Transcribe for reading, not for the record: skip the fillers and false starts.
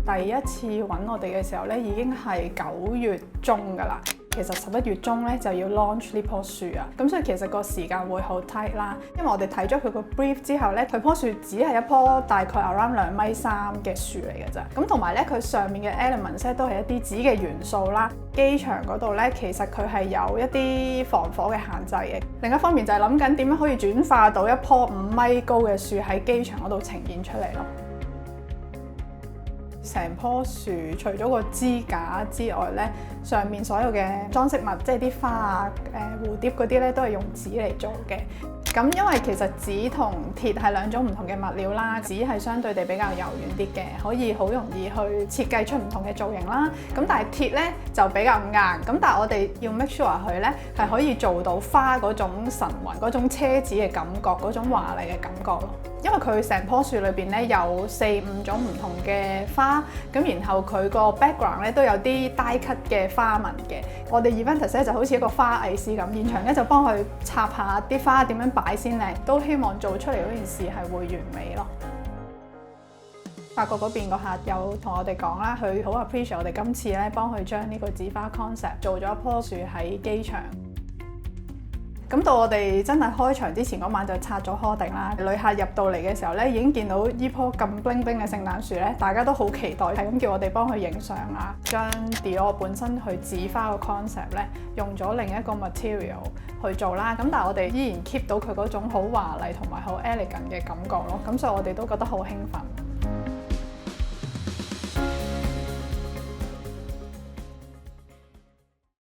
第一次揾我哋嘅時候咧，已經係9月中㗎啦。其實11月中咧就要 launch 呢棵樹啊，咁所以其實個時間會好 tight 啦。因為我哋睇咗佢個 brief 之後咧，佢棵樹只係一棵大概 around 2.3米嘅樹嚟嘅啫。咁同埋咧，佢上面嘅 elements 咧都係一啲紙嘅元素啦。機場嗰度咧，其實佢係有一啲防火嘅限制嘅。另一方面就係諗緊點樣可以轉化到一棵5米高嘅樹喺機場嗰度呈現出嚟咯。成棵樹除咗個支架之外咧，上面所有嘅裝飾物，即係啲花啊、蝴蝶嗰啲咧，都係用紙嚟做嘅。咁因為其實紙同鐵係兩種唔同嘅物料啦，紙係相對地比較柔軟啲嘅，可以好容易去設計出唔同嘅造型啦。咁但係鐵咧就比較硬，咁但係我哋要 make sure 佢咧係可以做到花嗰種神韻、嗰種奢侈嘅感覺、嗰種華麗嘅感覺咯。因為佢成棵樹裏邊咧有4-5種唔同嘅花，咁然後佢個 background 咧都有啲 die cut 嘅花紋嘅。我哋 Eventus 咧就好似一個花藝師咁，現場咧就幫佢插下啲花點樣擺先靚，都希望做出嚟嗰件事係會完美咯。法國嗰邊個客有同我哋講啦，佢好 appreciate 我哋今次咧幫佢將呢個紙花 concept 做咗一棵樹喺機場。咁到我哋真係開場之前嗰晚就拆咗棵頂啦。旅客入到嚟嘅時候咧，已經見到呢棵咁 bling bling 嘅聖誕樹咧，大家都好期待，係咁叫我哋幫佢影相啊。將 Dior 本身去紙花個 concept 咧，用咗另一個 material 去做啦。咁但係我哋依然 keep 到佢嗰種好華麗同埋好 elegant 嘅感覺咯。咁所以我哋都覺得好興奮。